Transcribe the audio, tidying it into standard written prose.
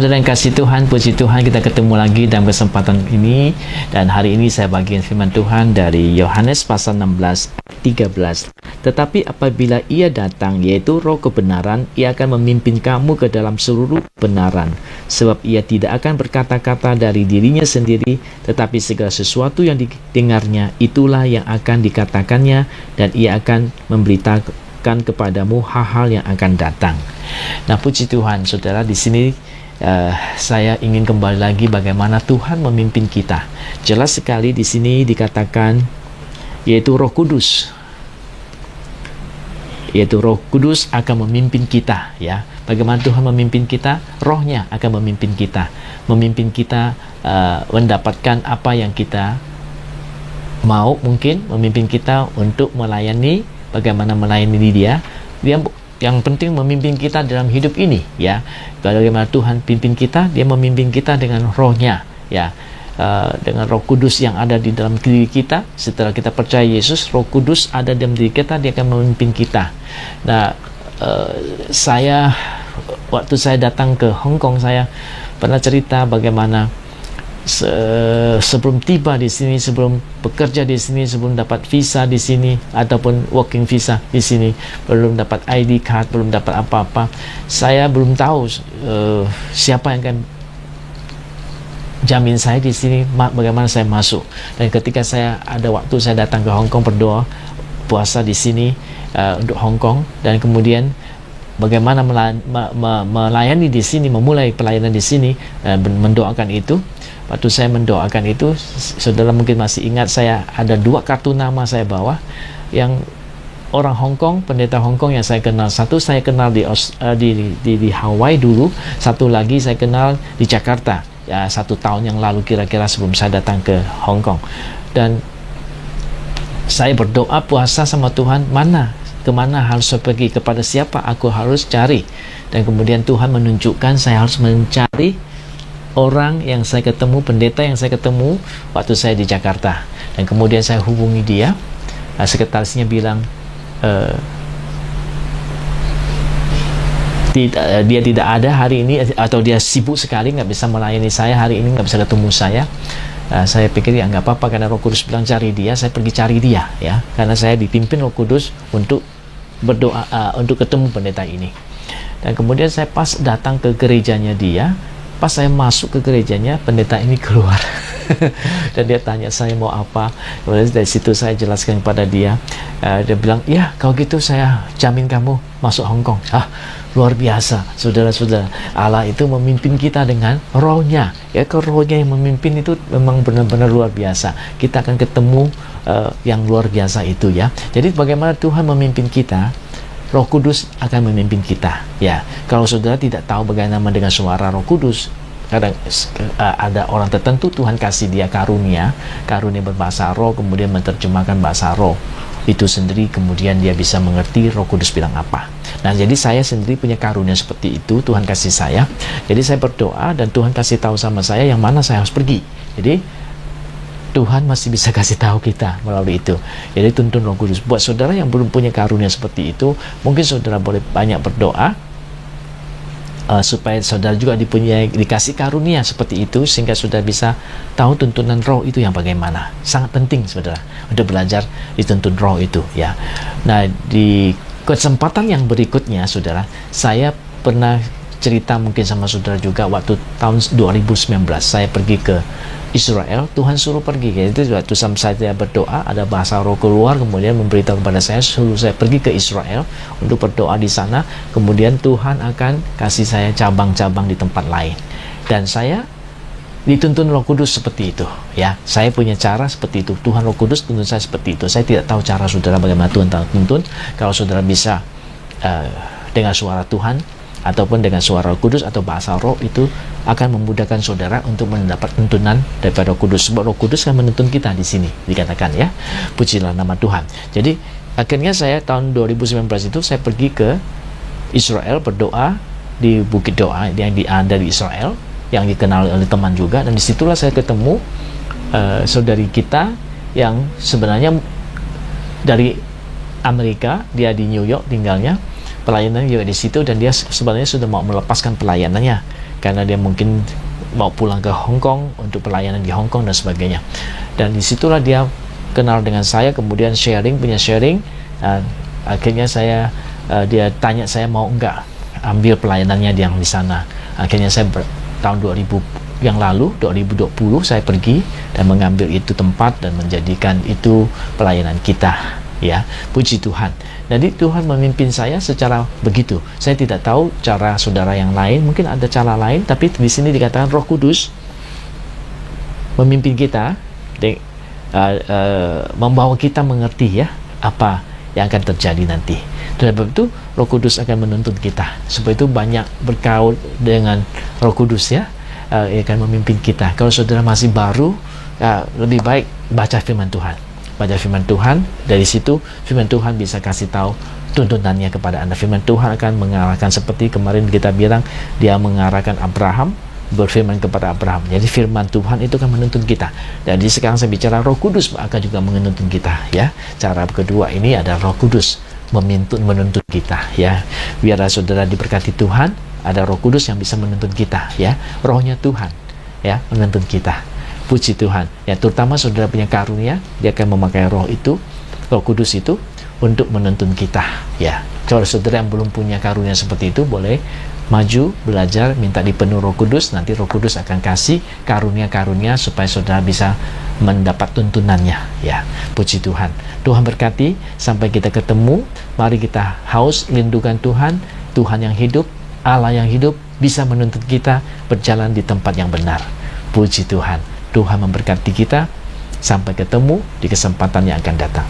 Saudara yang kasih Tuhan, puji Tuhan, kita ketemu lagi dalam kesempatan ini. Dan hari ini saya bagikan firman Tuhan dari Yohanes pasal 16 ayat 13. Tetapi apabila ia datang, yaitu Roh kebenaran, ia akan memimpin kamu ke dalam seluruh kebenaran. Sebab ia tidak akan berkata-kata dari dirinya sendiri, tetapi segala sesuatu yang didengarnya, itulah yang akan dikatakannya, dan ia akan memberitakan kepadamu hal-hal yang akan datang. Nah, puji Tuhan, saudara, di sini saya ingin kembali lagi bagaimana Tuhan memimpin kita. Jelas sekali di sini dikatakan yaitu Roh Kudus. Yaitu Roh Kudus akan memimpin kita, ya. Bagaimana Tuhan memimpin kita? Rohnya akan memimpin kita. Memimpin kita mendapatkan apa yang kita mau, mungkin memimpin kita untuk melayani, bagaimana melayani dia. Yang penting memimpin kita dalam hidup ini, ya. Bagaimana Tuhan pimpin kita, dia memimpin kita dengan rohnya, ya. Dengan Roh Kudus yang ada di dalam diri kita. Setelah kita percaya Yesus, Roh Kudus ada dalam diri kita, dia akan memimpin kita. Nah, waktu saya datang ke Hong Kong, saya pernah cerita bagaimana sebelum tiba di sini, sebelum bekerja di sini, sebelum dapat visa di sini ataupun working visa di sini, belum dapat ID card, belum dapat apa-apa, saya belum tahu siapa yang akan jamin saya di sini, bagaimana saya masuk. Dan ketika saya ada waktu, saya datang ke Hong Kong berdoa puasa di sini untuk Hong Kong, dan kemudian bagaimana melayani di sini, memulai pelayanan di sini, mendoakan itu. Waktu saya mendoakan itu, saudara mungkin masih ingat, saya ada 2 kartu nama saya bawa. Yang orang Hong Kong, pendeta Hong Kong yang saya kenal, satu saya kenal di Hawaii dulu, satu lagi saya kenal di Jakarta, ya, 1 tahun yang lalu kira-kira sebelum saya datang ke Hong Kong. Dan saya berdoa puasa sama Tuhan, kemana harus saya pergi, kepada siapa aku harus cari. Dan kemudian Tuhan menunjukkan saya harus mencari orang yang saya ketemu, pendeta yang saya ketemu waktu saya di Jakarta. Dan kemudian saya hubungi dia, sekretarisnya bilang dia tidak ada hari ini, atau dia sibuk sekali, nggak bisa melayani saya hari ini, nggak bisa ketemu saya. Saya pikir ya nggak apa-apa, karena Roh Kudus bilang cari dia, saya pergi cari dia, ya, karena saya dipimpin Roh Kudus untuk berdoa, untuk ketemu pendeta ini. Dan kemudian saya pas datang ke gerejanya dia. Pas saya masuk ke gerejanya, pendeta ini keluar dan dia tanya saya mau apa. Kemudian dari situ saya jelaskan kepada dia. Dia bilang, ya kalau gitu saya jamin kamu masuk Hong Kong. Luar biasa, saudara-saudara. Allah itu memimpin kita dengan rohnya, ya. Kalau rohnya yang memimpin itu memang benar-benar luar biasa. Kita akan ketemu yang luar biasa itu, ya. Jadi bagaimana Tuhan memimpin kita, Roh Kudus akan memimpin kita, ya. Kalau saudara tidak tahu bagaimana dengan suara Roh Kudus, kadang ada orang tertentu Tuhan kasih dia karunia berbahasa roh, kemudian menerjemahkan bahasa roh itu sendiri, kemudian dia bisa mengerti Roh Kudus bilang apa. Nah, jadi saya sendiri punya karunia seperti itu, Tuhan kasih saya. Jadi saya berdoa dan Tuhan kasih tahu sama saya yang mana saya harus pergi. Jadi Tuhan masih bisa kasih tahu kita melalui itu. Jadi tuntun Roh Kudus. Buat saudara yang belum punya karunia seperti itu, mungkin saudara boleh banyak berdoa supaya saudara juga dikasih karunia seperti itu, sehingga saudara bisa tahu tuntunan Roh itu yang bagaimana. Sangat penting saudara untuk belajar dituntun Roh itu, ya. Nah, di kesempatan yang berikutnya, saudara, saya pernah cerita mungkin sama saudara juga, waktu tahun 2019 saya pergi ke Israel. Tuhan suruh pergi, itu waktu saya berdoa, ada bahasa roh keluar, kemudian memberitahu kepada saya, suruh saya pergi ke Israel untuk berdoa di sana. Kemudian Tuhan akan kasih saya cabang-cabang di tempat lain, dan saya dituntun Roh Kudus seperti itu, ya. Saya punya cara seperti itu, Tuhan Roh Kudus tuntun saya seperti itu. Saya tidak tahu cara saudara bagaimana Tuhan tuntun. Kalau saudara bisa dengar suara Tuhan ataupun dengan suara Roh Kudus atau bahasa roh, itu akan memudahkan saudara untuk mendapat tuntunan daripada Roh Kudus. Sebab Roh Kudus kan menuntun kita di sini, dikatakan, ya. Pujilah nama Tuhan. Jadi akhirnya saya tahun 2019 itu saya pergi ke Israel berdoa di Bukit Doa yang ada di Israel, yang dikenal oleh teman juga. Dan disitulah saya ketemu saudari kita yang sebenarnya dari Amerika, dia di New York tinggalnya, pelayanannya juga di situ, dan dia sebenarnya sudah mau melepaskan pelayanannya karena dia mungkin mau pulang ke Hong Kong untuk pelayanan di Hong Kong dan sebagainya. Dan disitulah dia kenal dengan saya, kemudian punya sharing. Akhirnya dia tanya saya mau enggak ambil pelayanannya yang di sana. Akhirnya saya tahun 2000 yang lalu, 2020, saya pergi dan mengambil itu tempat dan menjadikan itu pelayanan kita, ya. Puji Tuhan. Jadi Tuhan memimpin saya secara begitu. Saya tidak tahu cara saudara yang lain, mungkin ada cara lain, tapi di sini dikatakan Roh Kudus memimpin kita, membawa kita mengerti ya apa yang akan terjadi nanti. Dan sebab itu Roh Kudus akan menuntun kita. Sebab itu banyak bergaul dengan Roh Kudus ya, akan memimpin kita. Kalau saudara masih baru, lebih baik baca firman Tuhan. Baca firman Tuhan, dari situ firman Tuhan bisa kasih tahu tuntunannya kepada Anda. Firman Tuhan akan mengarahkan, seperti kemarin kita bilang, dia mengarahkan Abraham, berfirman kepada Abraham. Jadi firman Tuhan itu kan menuntun kita. Jadi sekarang saya bicara Roh Kudus akan juga menuntun kita, ya. Cara kedua ini ada Roh Kudus menuntun kita, ya. Biar saudara diberkati Tuhan, ada Roh Kudus yang bisa menuntun kita, ya. Rohnya Tuhan, ya, menuntun kita. Puji Tuhan. Ya, terutama saudara punya karunia, dia akan memakai Roh Kudus itu untuk menuntun kita, ya. Kalau saudara yang belum punya karunia seperti itu, boleh maju, belajar, minta dipenuhi Roh Kudus. Nanti Roh Kudus akan kasih karunia-karunia supaya saudara bisa mendapat tuntunannya, ya. Puji Tuhan. Tuhan berkati, sampai kita ketemu. Mari kita haus lindungan Tuhan, Tuhan yang hidup, Allah yang hidup, bisa menuntut kita berjalan di tempat yang benar. Puji Tuhan. Tuhan memberkati kita. Sampai ketemu di kesempatan yang akan datang.